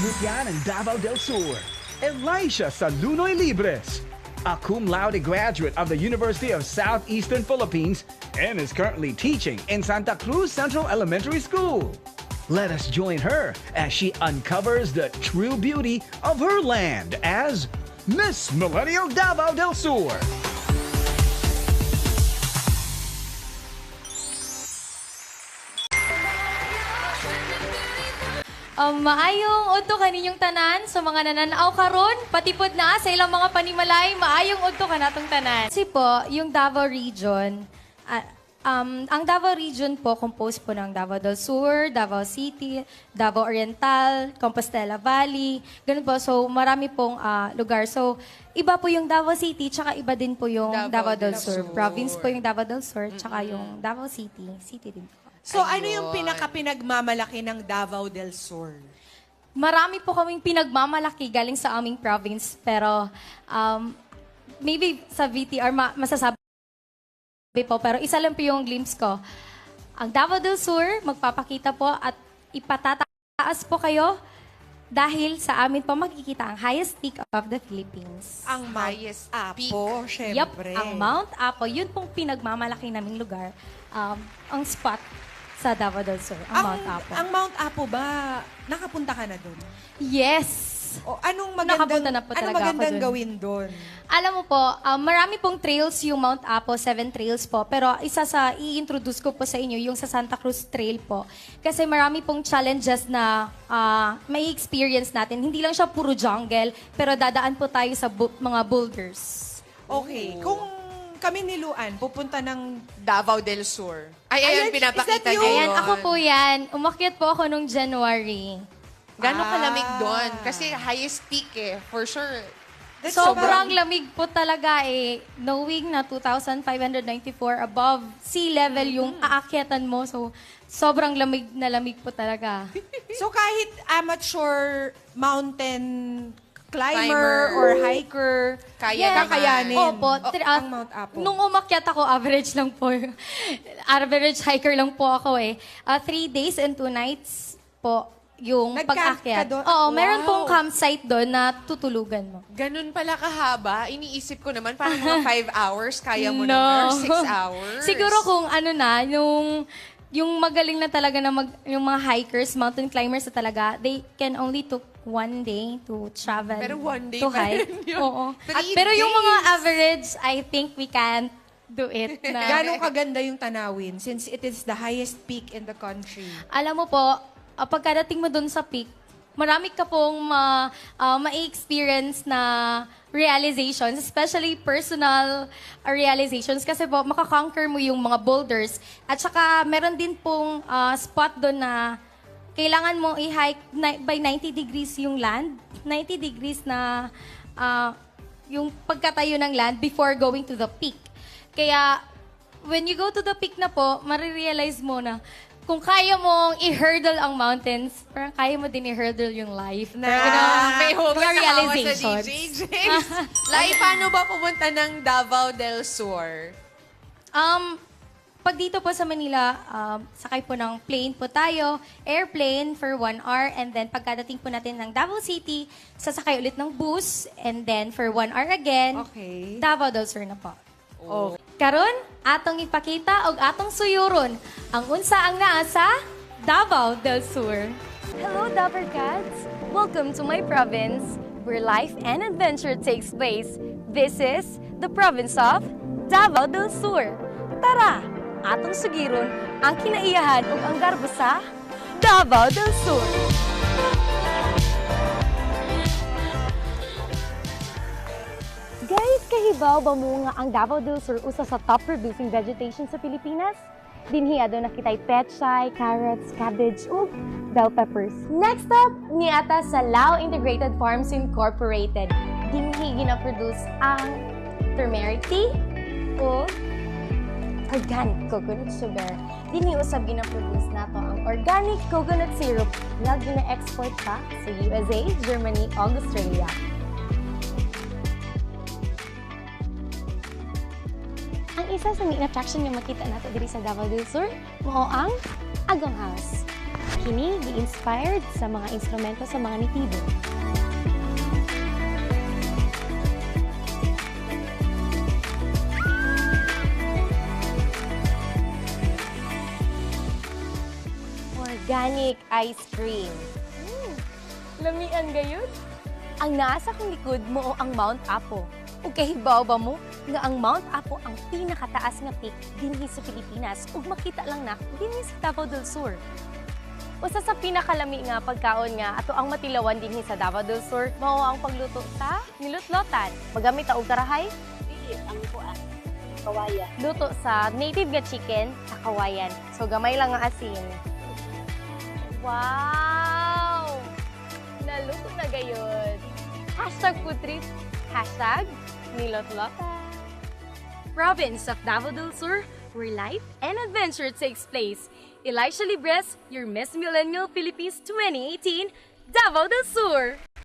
Mutya ng Davao del Sur, Elisha Salunoy Libres, a cum laude graduate of the University of Southeastern Philippines and is currently teaching in Santa Cruz Central Elementary School. Let us join her as she uncovers the true beauty of her land as Miss Millennial Davao del Sur. Maayong udto kaninyong tanan sa mga nananaw karon, patipod na sa ilang mga panimalay, maayong udto kanatong tanan. Kasi po, yung Davao Region, ang Davao Region po, composed po ng Davao del Sur, Davao City, Davao Oriental, Compostela Valley, ganun po. So, marami pong lugar. So, iba po yung Davao City, tsaka iba din po yung Davao del Sur. Province po yung Davao del Sur, tsaka yung Davao City. City din po. So, ano yung pinagmamalaki ng Davao del Sur? Marami po kaming pinagmamalaki galing sa aming province, pero maybe sa VTR masasabi po, pero isa lang po yung glimpse ko. Ang Davao del Sur, magpapakita po at ipatataas po kayo dahil sa amin po makikita ang highest peak of the Philippines. Ang Highest peak. Apo, Yup, syempre. ang Mount Apo, yun pong pinagmamalaki naming lugar. Ang spot sa Davao del Sur, ang Mount Apo. Ang Mount Apo ba, nakapunta ka na doon? Yes! O anong Nakapunta na po anong talaga ako magandang dun. gawin doon? Alam mo po, marami pong trails yung Mount Apo, 7 trails po. Pero isa sa i-introduce ko po sa inyo, yung sa Santa Cruz Trail po. Kasi marami pong challenges na may experience natin. Hindi lang siya puro jungle, pero dadaan po tayo sa mga boulders. Okay, kung kami ni Luan, pupunta ng... Davao del Sur. Ay, Ayan, ayan, is pinapakita that you? niyo Ayan, yun. ako po yan. Umakyat po ako nung January. Gano'ng kalamig doon? Kasi highest peak eh, for sure. That's Sobrang lamig po talaga eh. Knowing na 2,594 above sea level yung aakyatan mo. So, sobrang lamig na lamig po talaga. So kahit amateur mountain climber Climber. or hiker, Kaya naman. kakayanin. Opo. ang Mount Apo. Nung umakyat ako, average lang po. Average hiker lang po ako eh. 3 days and 2 nights po yung Nag-camp ka pag-akyat. doon? Oo, Wow. meron pong campsite doon na tutulugan mo. Ganun pala kahaba. Iniisip ko naman, parang mga 5 hours, kaya mo No. na, or 6 hours. Siguro kung ano na, yung magaling na talaga na yung mga hikers, mountain climbers na talaga, they can only took 1 day to travel. Pero 1 day to pa rin hike. yun. Oo. 3 Pero yung mga days. average, I think we can't do it. Na, Gano'ng kaganda yung tanawin since it is the highest peak in the country? alam mo po, pagkadating mo dun sa peak, marami ka pong ma-experience na realizations, especially personal realizations kasi po makakonquer mo yung mga boulders at saka meron din pong spot doon na kailangan mo i-hike by 90 degrees yung land, 90 degrees na yung pagkatayo ng land before going to the peak. Kaya when you go to the peak na po, marirealize mo na kung kaya mong i-hurdle ang mountains, parang kaya mo din i-hurdle yung life. Na- May hugot Mga na hawa sa realizations. DJ James. Lai, paano ba pumunta ng Davao del Sur? Pag dito po sa Manila, sakay po ng plane po tayo, airplane for 1 hour, and then pagkadating po natin ng Davao City, sasakay ulit ng bus, and then for 1 hour again, Okay. Davao del Sur na po. Oh. Karon, atong ipakita og atong suyuron ang unsa ang naa sa Davao del Sur. Hello, Dapper Cats! Welcome to my province, where life and adventure takes place. This is the province of Davao del Sur. Tara, atong sugiron ang kinaiyahan ug ang garbo sa Davao del Sur. Guys, kahibaw ba mo nga ang Davao del Sur usa sa top producing vegetation sa Pilipinas? Dinhi adto nakitay pechay, carrots, cabbage, ug bell peppers. Next up, niata sa Lao Integrated Farms Incorporated. Dinhi gina-produce ang turmeric tea o organic coconut sugar. Dinhi usab gina-produce nato ang organic coconut syrup nga gina-export pa sa USA, Germany, ug Australia. Ang isa sa main attraction nga makita nato diri sa Davao del Sur mao ang Agong House. Kini gi-inspired sa mga instrumento sa mga nitibo. Organic ice cream. Lamian gayud? Ang nasa kong likod mo ang Mount Apo. O kahibaw ba mo nga ang Mount Apo ang pinakataas nga peak dinhi sa Pilipinas ug makita lang na dinhi sa Davao del Sur. Usa sa pinakalami nga pagkaon nga ato ang matilawan dinhi sa Davao del Sur mao ang pagluto sa nilutlotan. Magamit ta og karahay? Dili ang kuan. Kawayan. Luto sa native nga chicken sa kawayan. So gamay lang nga asin. Wow! Naluto na gayud. #food trip. #nilotlota. Province of Davao del Sur, where life and adventure takes place. Elisha Libres, your Miss Millennial Philippines 2018, Davao del Sur.